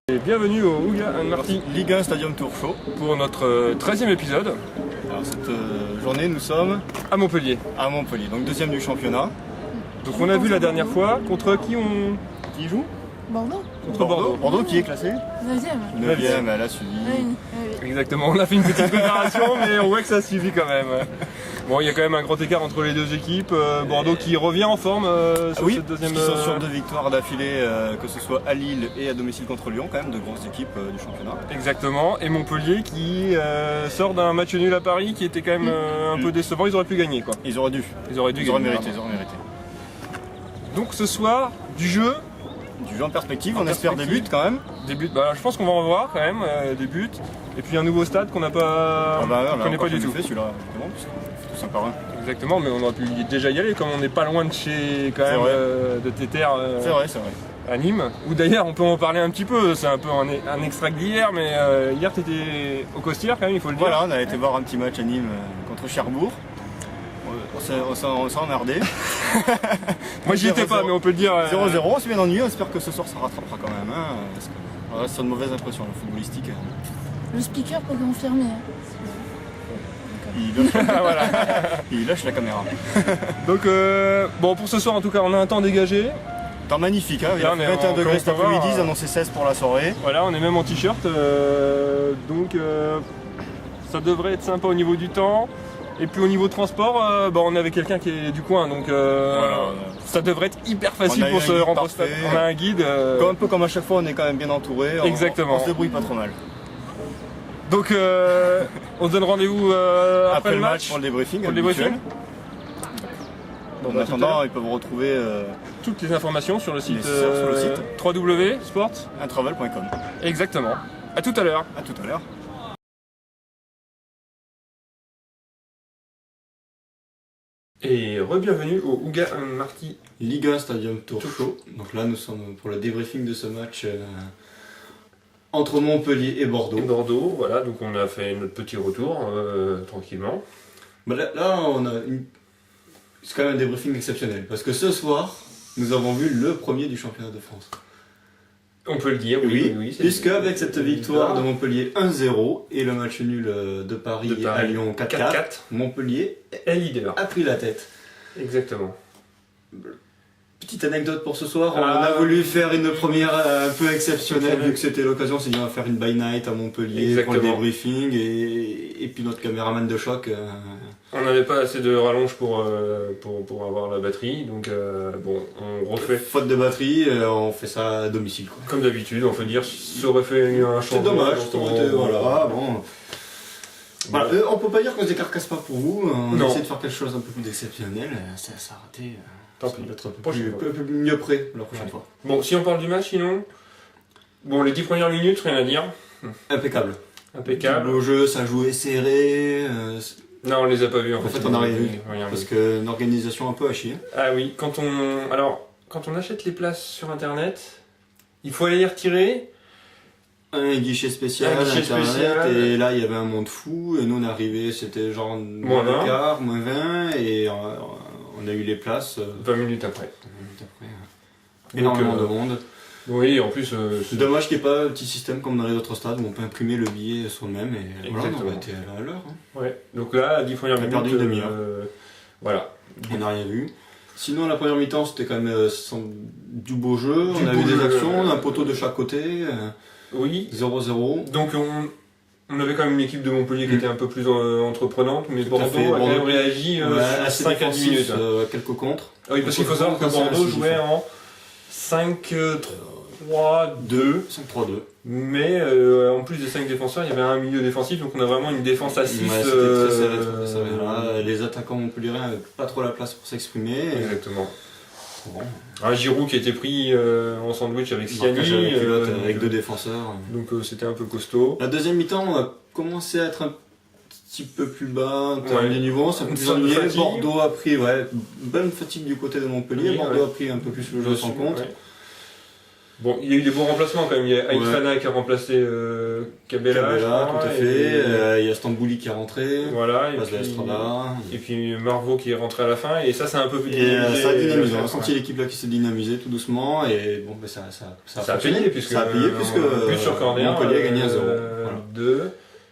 Et bienvenue au Ouga Marty Ligue 1 Stadium Tour Show pour notre 13e épisode. Alors cette journée nous sommes À Montpellier. à Montpellier, donc deuxième du championnat. Donc on a vu la dernière fois contre qui on... Qui joue? Bordeaux. Contre Bordeaux. Bordeaux qui est classé 9e. 9e, elle a suivi. Oui. Exactement, on a fait une petite préparation mais on voit que ça suffit quand même. Bon, il y a quand même un grand écart entre les deux équipes. Bordeaux qui revient en forme sur Oui, cette deuxième... ils sont sur 2 victoires d'affilée, que ce soit à Lille et à domicile contre Lyon, quand même, de grosses équipes du championnat. Exactement, et Montpellier qui sort d'un match nul à Paris qui était quand même un peu décevant, ils auraient pu gagner quoi. Ils auraient dû. Ils auraient dû Ils auraient gagner. mérité, ils auraient mérité. Donc ce soir, du jeu, Du jeu en perspective, En on espère des perspective. buts quand même. des buts, bah, je pense qu'on va en revoir quand même, des buts, et puis un nouveau stade qu'on n'a pas... Ah bah ouais, qu'on connaît pas du tout. fait celui-là, justement, puisqu'on fait tous un par un. Exactement, mais on aurait pu déjà y aller comme on n'est pas loin de chez quand C'est même vrai. de Téter C'est vrai, c'est vrai. à Nîmes. Ou d'ailleurs on peut en parler un petit peu, c'est un peu un extract d'hier, mais hier tu étais au Costières quand même, il faut le dire. Voilà, on a été voir un petit match à Nîmes contre Cherbourg. On s'est emmerdé. Moi j'y étais pas, mais on peut le dire. 0-0, on s'est bien ennuyé, on espère que ce soir ça rattrapera quand même. Hein, parce que on reste sur une mauvaise impression footballistique. Le speaker peut confirmer. Il lâche la caméra. Donc bon, pour ce soir en tout cas on a un temps dégagé. Temps magnifique, hein, il y Là, a on est 21 en- degrés cet on peut voir, après-midi, ils annoncé 16 pour la soirée. Voilà, on est même en t-shirt, donc ça devrait être sympa au niveau du temps. Et puis au niveau transport, bah, on est avec quelqu'un qui est du coin, donc ça devrait être hyper facile On a eu pour un se guide rendre au stade. parfait. On a un guide. Un peu comme à chaque fois, on est quand même bien entouré. Exactement. On se débrouille pas trop mal. Donc on se donne rendez-vous après le match. pour le débriefing. Pour le habituel. débriefing. Bon, En bah, attendant, ils peuvent vous retrouver toutes les informations sur le site, sur le site. www.sport. intravel.com. Exactement. À tout à l'heure. A tout à l'heure. Et re-bienvenue au Ouga Marty. Ligue 1 Stadium Tour Show. Donc là, nous sommes pour le débriefing de ce match entre Montpellier et Bordeaux. Bordeaux, voilà, donc on a fait notre petit retour tranquillement. Bah là, c'est quand même un débriefing exceptionnel parce que ce soir, nous avons vu le premier du championnat de France. On peut le dire, c'est- puisque avec cette victoire de Montpellier 1-0 et le match nul de Paris à Lyon 4-4, Montpellier est leader. a pris la tête. Exactement. Petite anecdote pour ce soir, on Ah. a voulu faire une première un peu exceptionnelle vu que c'était l'occasion, c'est dit on va faire une by night à Montpellier pour le Exactement. débriefing et puis notre caméraman de choc. On n'avait pas assez de rallonge pour avoir la batterie, donc bon, on refait Faute de batterie, on fait ça à domicile. Quoi. comme d'habitude, on peut dire, ça aurait fait un C'est changement. dommage, donc ça aurait on- été- voilà, bon. Voilà, on peut pas dire qu'on se décarcasse pas pour vous, on Non. essaie de faire quelque chose un peu plus exceptionnel, ça a raté. Tant Ça pis. va être un peu Prochaine fois. peu mieux prêt la prochaine Ouais. fois. Bon, si on parle du match, sinon, bon, les 10 premières minutes, rien à dire, Impeccable. impeccable. Le jeu, ça jouait serré, Non, on les a pas vus en en fait. fait on a rien vu. Rien Parce vu. qu'une organisation un peu à chier. Ah oui, quand on achète les places sur internet, il faut aller les retirer. Un guichet spécial, Un guichet internet, spécial. et là il y avait un monde fou, et nous on est arrivé, c'était genre Moins moins 20. quart, moins 20, et on a eu les places 20 minutes après. 20 minutes après. Donc, Énormément de monde. Oui, en plus, C'est dommage qu'il n'y ait pas un petit système comme dans les autres stades où on peut imprimer le billet soi-même, et voilà, on Exactement. aurait été à l'heure. Hein. ouais. Donc là, 10 premières On a minutes. perdu une demi-heure. Voilà. On n'a rien vu. Sinon, la première mi-temps, c'était quand même du beau jeu. Du On a beau eu des jeu, actions, un poteau de chaque côté. Oui. 0-0. Donc on avait quand même une équipe de Montpellier qui était un peu plus entreprenante, mais Tout à Bordeaux fait. a quand même Bordeaux- réagi Ouais, sur assez 5 à 10 minutes. défensif, quelques contres. Ah oui, parce qu'il faut savoir que Bordeaux jouait en 5-3-2, 5-3-2. mais en plus des 5 défenseurs, il y avait un milieu défensif, donc on a vraiment une défense à 6. Ouais, c'était très serré, très serré. Là, les attaquants montpelliérains n'avaient pas trop la place pour s'exprimer. Exactement. Bon, Un Giroud qui a été pris en sandwich avec marquage Siani, avec culotte, avec deux défenseurs. donc c'était un peu costaud. La deuxième mi-temps, on a commencé à être un petit peu plus bas en termes Ouais. de niveau, ça peut Une nous sorte de ennuyer. fatigue. Bordeaux a pris, bonne fatigue du côté de Montpellier. Oui, Bordeaux ouais. a pris un peu plus le jeu sans compte. Ouais. Bon, il y a eu des bons remplacements quand même. Il y a Aït Ouais. Fana qui a remplacé Cabella, je crois, tout à et- fait. Il y a Stambouli qui est rentré. Voilà, Place de l'Estrada. et puis Marvaux qui est rentré à la fin, et ça c'est un peu plus Et ça a dynamisé. On a ouais. senti l'équipe là qui s'est dynamisée tout doucement. Et bon, ben, ça Ça a fonctionné. payé, puisque ça a payé puisque but sur corner, Montpellier a gagné 1-0. Voilà. De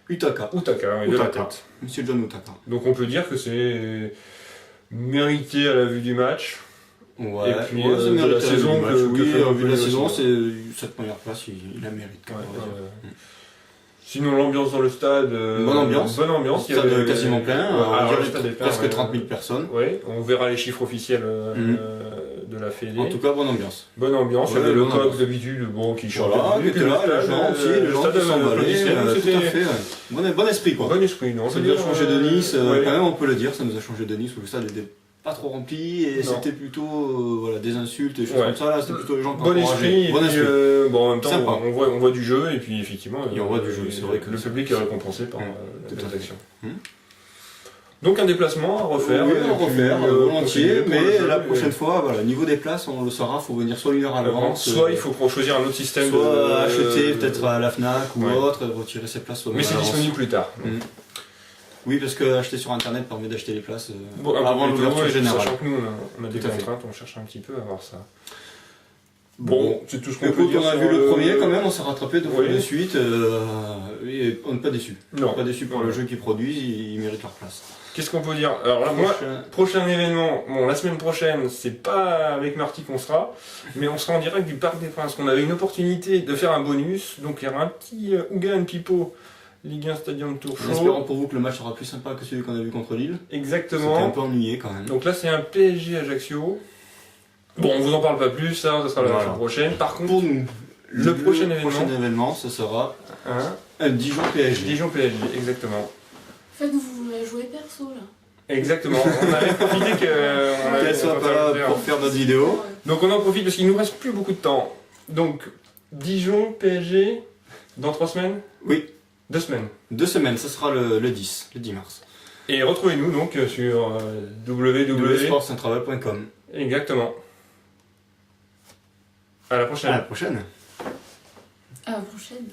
Utaka. Utaka, oui, de la Utaka. tête. Monsieur John Utaka. Donc on peut dire que c'est mérité à la vue du match. Ouais, Et puis, ouais, c'est de la mérité, saison du match. que Oui, fait au vu de la Montpellier saison, aussi. c'est cette première place, il la mérite quand Ouais, même. on va dire. Sinon l'ambiance dans le stade, Bonne ambiance. bonne ambiance. Stade quasiment plein, Ouais, on alors, dirait le stade est plein, presque ouais. 30 000 personnes. Ouais, on verra les chiffres officiels de la Fédé. En tout cas, bonne ambiance. Bonne ambiance, il y Ouais, avait le bonne coq ambiance. d'habitude, bon, qui change Voilà, de qui était là, les gens aussi, les gens qui s'emballaient, tout à fait. Ouais. Bon esprit quoi. Bon esprit, non, Ça nous a changé de Nice, ouais. quand même on peut le dire, ça nous a changé de Nice où le stade n'était pas trop rempli et Non. c'était plutôt voilà, des insultes et des choses Ouais. comme ça, là c'était plutôt les gens qui Bon esprit, et Bon puis, esprit. bon, en même temps, Sympa. on voit du jeu, et puis effectivement, Et on voit du jeu, c'est vrai que le c'est- public est récompensé par Tout à la fait. action. Hum. Donc un déplacement à refaire. Oui, et on puis, refaire volontiers, continuer pour le mais jeu, la et- prochaine fois, voilà, niveau des places, on le saura, faut venir soit une heure à l'avance, Soit il faut choisir un autre système soit acheter peut-être à la FNAC ou ouais. autre, retirer ses places. Mais c'est disponible plus tard. Oui, parce que acheter sur internet permet d'acheter les places Bon, un peu avant plus tôt, l'ouverture et puis générale. sachant que nous, on a des Tout à fait. contraintes, on cherche un petit peu à voir ça. Bon, Bon, c'est tout ce qu'on peut écoute, dire. on a sur vu le premier quand même, on s'est rattrapé deux fois Oui. de suite, et on n'est pas déçu. Non. Pas déçu pour Ouais. le jeu qu'ils produisent, ils méritent leur place. Qu'est-ce qu'on peut dire? Alors là, moi, prochain événement, bon, la semaine prochaine, c'est pas avec Marty qu'on sera, mais on sera en direct du Parc des Princes. On avait une opportunité de faire un bonus, donc il y aura un petit Ougan Pipo Ligue 1 Stadium Tour En espérant Show. pour vous que le match sera plus sympa que celui qu'on a vu contre Lille. C'était un Exactement. peu ennuyé quand même. Donc là, c'est un PSG Ajaccio. Bon, on vous en parle pas plus, ça sera la Voilà. semaine prochaine. Par contre, Pour nous, le prochain événement, ce sera hein, un Dijon PSG. Dijon PSG, exactement. Faites-vous jouer perso là. Exactement. On avait profité que. Qu'elle soit pas là pour faire notre vidéo. Donc on en profite parce qu'il nous reste plus beaucoup de temps. Donc Dijon, PSG, dans 3 semaines Oui, 2 semaines. 2 semaines, ça sera le 10 mars. Et retrouvez-nous donc sur www. www.sportsaintraval.com. Exactement. À la prochaine. À la prochaine. À la prochaine.